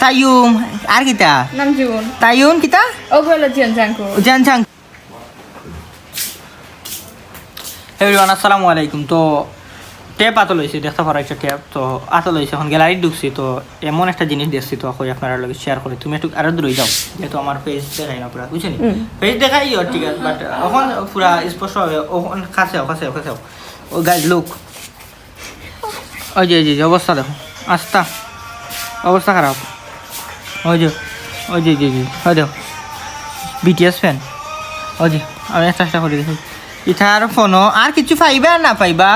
তাইয়ুম আর কিতা নামজুন তাইয়ুন কিতা ওগুলো জিয়ানজাংকো জানছাং এভরিওয়ান আসসালামু আলাইকুম। তো ট্যাপ আতো লইছি দেখতে পারাইছো ট্যাপ তো আতো লইছি এখন গ্যালারি ঢুকছি তো এমন একটা জিনিস দেখছি তো কই আপনারা লগে শেয়ার করি তুমি একটু আরো দূরে যাও যেহেতু আমার পেজ দেখাই না পুরা বুঝছেন পেজ দেখাই ঠিক আছে বাট এখন পুরা স্পষ্ট হবে ওখান কাছে ও গাইজ লুক ওই যে অবস্থা দেখো আস্তা অবস্থা খারাপ ওই যে ওই দেখো বিটিএস ফ্যান ওই যে আমি চেষ্টা করে দেখি ইথার ফোনও আর কিছু পাইবা না পাইবা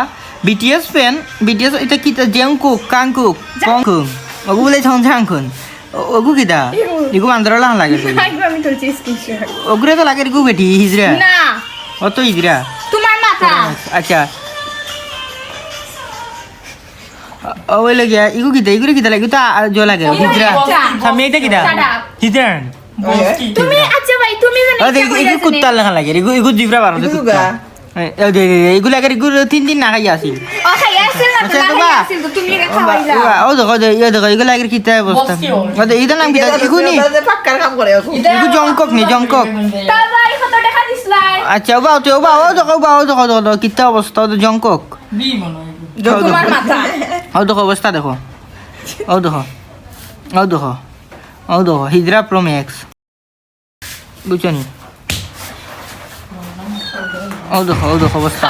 বিটিএস ফ্যান বিটিএস এটা কিতা জেংকুক কাংকুক পংকুং ওগু বলে ঝংঝাংকুন ওগু কিতা ইগু মান্দরা লান লাগে আমি তুলছি স্ক্রিনশট ওগুরে তো লাগে ইগু বেটি হিজরা না ও তো হিজরা তোমার মাথা আচ্ছা ওই লাগিয়া ইগু কিতা লাগে তো জো লাগে হিজরা সামনে এটা কিতা হিজরা তুমি আচ্ছা ভাই তুমি জানো ইগু কুত্তা লাগা লাগে ইগু জিবরা বারো কুত্তা এগুলো আগে এগুলো তিন না খাই আসি ও খাই আসিল না আসিল তুমি এটা খাওয়াইলা ও দেখো এগুলো আগে কিতা অবস্থা এটা নাম কিতা এগুনি পাক্কার কাম করে এগু জংকক তা ভাই কত টাকা দিছলাই আচ্ছা ও দেখো কিতা অবস্থা ও জংকক তোমার মাথা ও দেখো অবস্থা দেখো ও দেখো হিজরা প্রো ম্যাক্স বুঝছনি ও দেখো অবস্থা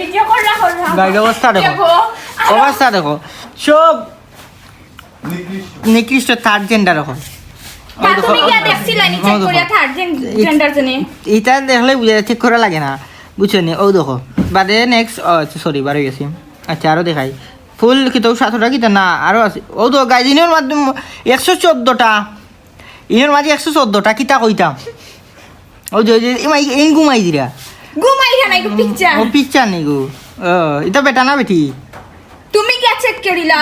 ভিডিও কর রাখো গাইড অবস্থা দেখো সব নিকৃষ্ট থার্ড জেন্ডার এখন তুমি কি দেখছিলা নি চেক করিয়া থার্ড জেন্ডার জনে এটা দেখলে বুঝা চেক করা লাগে না বুঝছো নি ও দেখো বাদে নেক্সট সরি বারে গেছি আচ্ছা আরো দেখাই ফুল কিতো 700টা কিতা না আরো আছে ও তো গাইজিনের মাধ্যম 114টা ইনের মাঝে 114টা কিতা কইতাম ও যে এই ঘুমাই দিরা ঘুমাইরা নাই পিকচার ও পিকচার নেই গো এটা বেটা না বেটি তুমি কি চেক করিলা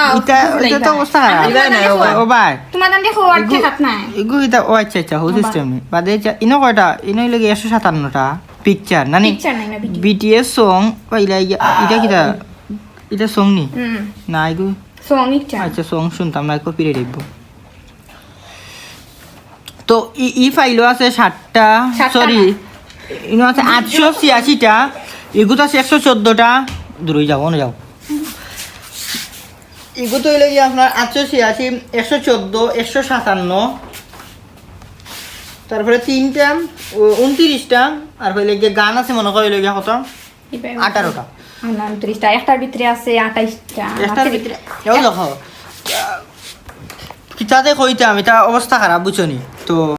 এটা তো অবস্থা ও ভাই তোমার দাম দেখো আর দেখাত নাই এগু এটা ও আচ্ছা হো সিস্টেম নি বাদে ইনো কয়টা ইনো লাগে 157টা পিকচার নানি পিকচার নাই না বিটিএস সং কইলা এটা কিটা এটা সং নি না এগু সং ইচ্ছা আচ্ছা সং শুনতাম না কপিরাইট দিব তো ই ফাইলও আছে 60টা সরি ইনো আছে 886টা এগুতো আছে 114টা দূরে যাও না যাও এগু তো হইলে আপনার 886 114 157 তারপরে 3টা 29টা আর হইলে গিয়ে গান আছে মনে হয় হইলে গিয়ে কত 18টা 29টা একটার ভিতরে আছে 28টা একটার ভিতরে যাও দেখো কিতাতে কইতাম এটা অবস্থা খারাপ বুঝছনি তো